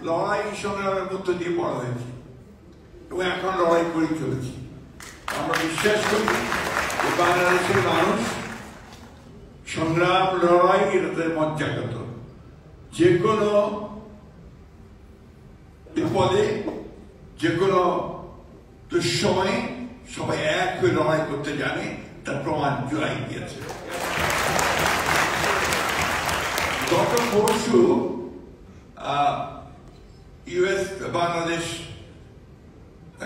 লড়াই সংগ্রামের মধ্য দিয়ে বড় হয়েছি এবং এখন লড়াই করে চলেছি। আমরা বিশ্বাস করি যে বাংলাদেশের মানুষ সংগ্রাম লড়াই এটাতে মজ্জাগত। যে কোনো বিপদে যে কোনো দুঃসময়ে সবাই এক হয়ে লড়াই করতে জানে, তার প্রমাণ জুলাই দিয়েছে। গত পরশু ইউএস বাংলাদেশ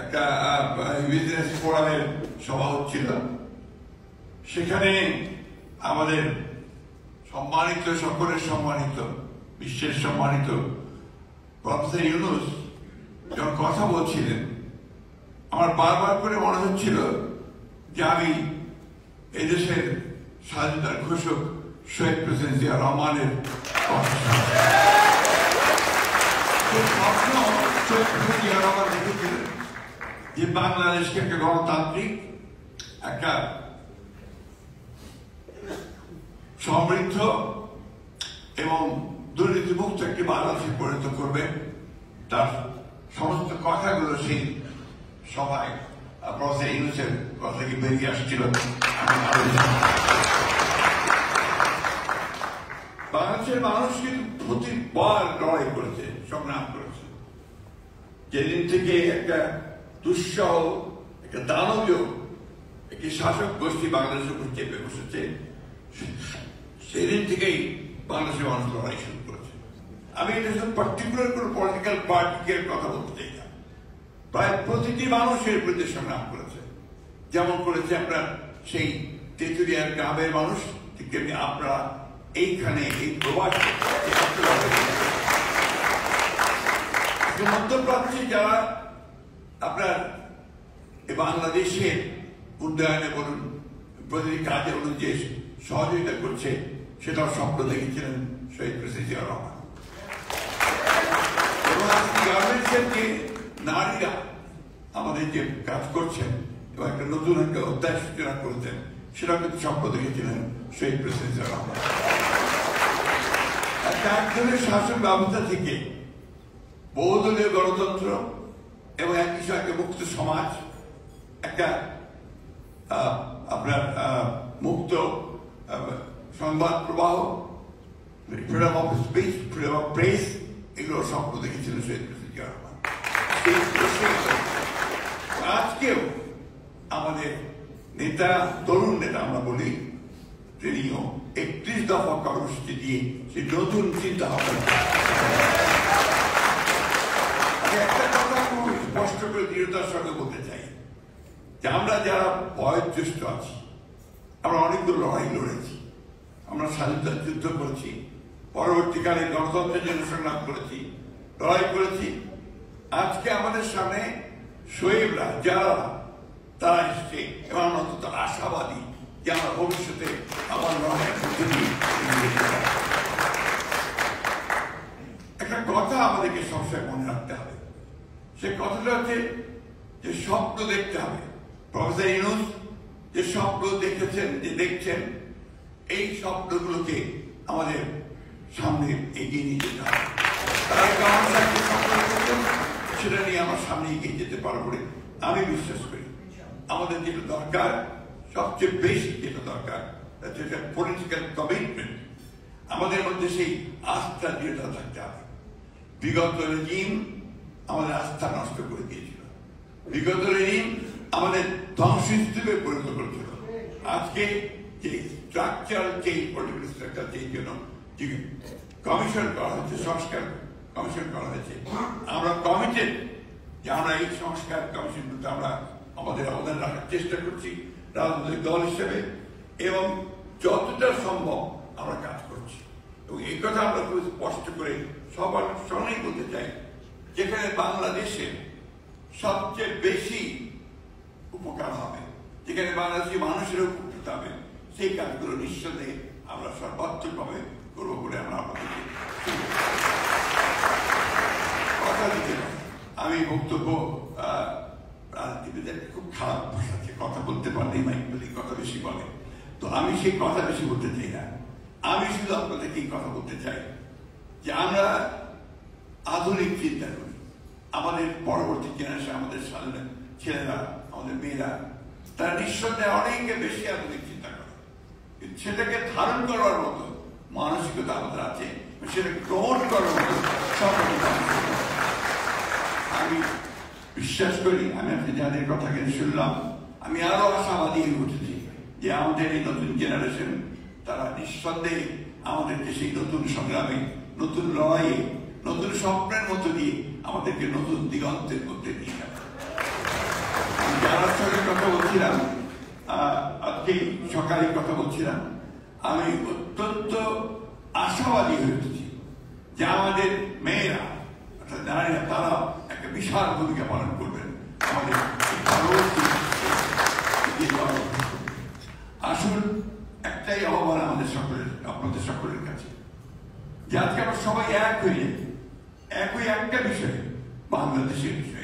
একটা বিজনেস ফোরামের সভা হচ্ছিল। সেখানে আমাদের সম্মানিত, সকলের সম্মানিত, বিশ্বের সম্মানিত প্রফেসর ইউনূস যখন কথা বলছিলেন, আমার বারবার করে মনে হচ্ছিল যে আমি এদেশের স্বাধীনতার ঘোষক শহীদ প্রেসিডেন্ট জিয়া রহমানের স্বপ্ন জিয়া রহমান দেখেছিলেন যে বাংলাদেশকে একটা গণতান্ত্রিক, একটা সমৃদ্ধ এবং দুর্নীতিমুক্ত একটি বাংলাদেশে পরিণত করবে। তার সমস্ত কথাগুলো সেই সভায় প্রফেসর ইউনূসের কথা কি বেরিয়ে আসছিল। বাংলাদেশের মানুষ কিন্তু প্রতিবার লড়াই করেছে, সংগ্রাম করেছে। যেদিন থেকে একটা দুঃসহ, একটা দানবীয় একটি শাসক গোষ্ঠী বাংলাদেশের উপর চেপে বসেছে, সেদিন থেকেই বাংলাদেশের মানুষ লড়াই শুরু করেছে। আমি এটা শুধু পার্টিকুলার কোন পলিটিক্যাল পার্টিকে কথা বলতে চাই না, প্রায় প্রতিটি মানুষের বিরুদ্ধে সংগ্রাম করেছে। যেমন করেছে আপনার সেই তেঁতুলিয়ার গ্রামের মানুষ, ঠিক তেমনি আপনারা এইখানে এই প্রবাসী মধ্যপ্রাচ্যে যারা আপনার বাংলাদেশের উন্নয়নে বলুন, প্রতিটি কাজে বলুন, যে সহযোগিতা করছে, সেটাও স্বপ্ন দেখেছিলেন শহীদ প্রেসিডেন্ট জিয়া রহমান। এবং আজকে গার্মেন্টসের যে নারীরা আমাদের যে কাজ করছেন এবং একটা নতুন একটা অধ্যায় সূচনা করেছেন, সেটাও কিন্তু স্বপ্ন দেখেছিলেন শহীদ প্রেসিডেন্ট জিয়া রহমান। একটা একজনের শাসন ব্যবস্থা থেকে বহুদলীয় গণতন্ত্র এবং একই সঙ্গে মুক্ত সমাজ, একটা আপনার মুক্ত সংবাদ প্রবাহ, freedom of speech, freedom of press, এগুলো স্বপ্ন দেখেছিলেন শহীদ প্রেসিডেন্ট জিয়া রহমান। আজকেও আমাদের নেতা, তরুণ নেতা আমরা বলি, তিনিও 31 দফা কর্মসূচি দিয়ে সেই নতুন চিন্তা ভাবনা। একটা কথা খুব স্পষ্ট করে দৃঢ়তার সঙ্গে বলতে চাই যে আমরা যারা বয়োজ্যেষ্ঠ আছি, আমরা অনেকগুলো লড়াই লড়েছি, আমরা স্বাধীনতার যুদ্ধ করেছি, পরবর্তীকালে গণতন্ত্রের জন্য সংগ্রাম করেছি, লড়াই করেছি। আজকে আমাদের সামনে শহীদরা যারা তারা এসছে এবং আমরা অন্তত আশাবাদী যে আমরা ভবিষ্যতে আমার লড়াইয়ের মধ্যে দিয়ে একটা কথা আমাদেরকে সবসময় মনে রাখতে হবে। সে কথাটা হচ্ছে যে স্বপ্ন দেখতে হবে। প্রফেসর ইউনূস যে স্বপ্ন দেখেছেন, যে দেখছেন, এই স্বপ্নগুলোকে আমাদের সামনে এগিয়ে নিয়ে যেতে হবে। তারা স্বপ্ন দেখেছেন, সেটা নিয়ে আমার সামনে এগিয়ে যেতে পারবো বলে আমি বিশ্বাস করি। আমাদের যেটা দরকার, সবচেয়ে বেশি যেটা দরকার, সেটা পলিটিক্যাল কমিটমেন্ট। আমাদের মধ্যে সেই আস্থা দৃঢ়তা থাকতে হবে। বিগত রেজিম আমাদের আস্থা নষ্ট করে দিয়েছিল, বিগত রেজিম আমাদের ধ্বংসস্তূপে পরিণত করেছিল। আজকে যে structural change, political structure change জন্য যে কমিশন করা হয়েছে, সংস্কার কমিশন করা হয়েছে, আমরা কমিটেড যে আমরা এই সংস্কার কমিশনগুলোতে আমরা আমাদের অবদান রাখার চেষ্টা করছি রাজনৈতিক দল হিসেবে, এবং যতটা সম্ভব আমরা কাজ করছি। এবং এই কথা আমরা খুব স্পষ্ট করে সবার সঙ্গেই বলতে চাই, যেখানে বাংলাদেশের সবচেয়ে বেশি উপকার হবে, যেখানে বাংলাদেশি মানুষের উপকৃত হবে, সেই কাজগুলো নিঃসন্দেহে আমরা সর্বাত্মকভাবে করবো বলে আমরা আপনাদেরকে কথা দিতে পারি। আমি বক্তব্য রাজনীতিবিদের খুব খারাপ ভাষা আছে, কথা বলতে পারলেই মাইক বলে কথা বেশি বলে, তো আমি সেই কথা বেশি বলতে চাই না। আমি শুধু আপনাদেরকে এই কথা বলতে চাই যে আমরা 31 দফা কর্মসূচি দিয়ে সেই নতুন চিন্তা ভাবনা, সেই নতুন একটা সমৃদ্ধ, একটা সমৃদ্ধ বাংলাদেশ গড়ে তোলার জন্য আমরা লড়াই করবো। আমরা লড়াই করবো, আধুনিক চিন্তা করি। আমাদের পরবর্তী জেনারেশন, আমাদের ছেলেরা, আমাদের মেয়েরা, তারা নিঃসন্দেহে অনেকে বেশি আধুনিক চিন্তা করে, সেটাকে ধারণ করার মতো মানসিকতা আমাদের আছে, সেটাকে গ্রহণ করার মতো সক্ষমতা। আমি বিশ্বাস করি, আমি আপনি যাদের কথা শুনলাম, আমি আরো আশাবাদী হয়ে উঠেছি যে আমাদের এই নতুন জেনারেশন তারা নিঃসন্দেহে আমাদেরকে সেই নতুন সংগ্রামে, নতুন লড়াইয়ে, নতুন স্বপ্নের মতো দিয়ে আমাদেরকে নতুন দিগন্তের মধ্যে নিয়ে যাবে। আমি যারা সঙ্গে কথা বলছিলাম, আজকে সকালে কথা বলছিলাম, আমি অত্যন্ত আশাবাদী হয়ে উঠেছি যে আমাদের মেয়েরা, অর্থাৎ নারীরা, তারা একটা বিশাল ভূমিকা পালন করবেন আমাদের আসুন। একটাই আহ্বান আমাদের সকলের, আপনাদের সকলের কাছে, যে আজকে আমরা সবাই এক হয়ে একই একটা বিষয়ে, বাংলাদেশের বিষয়ে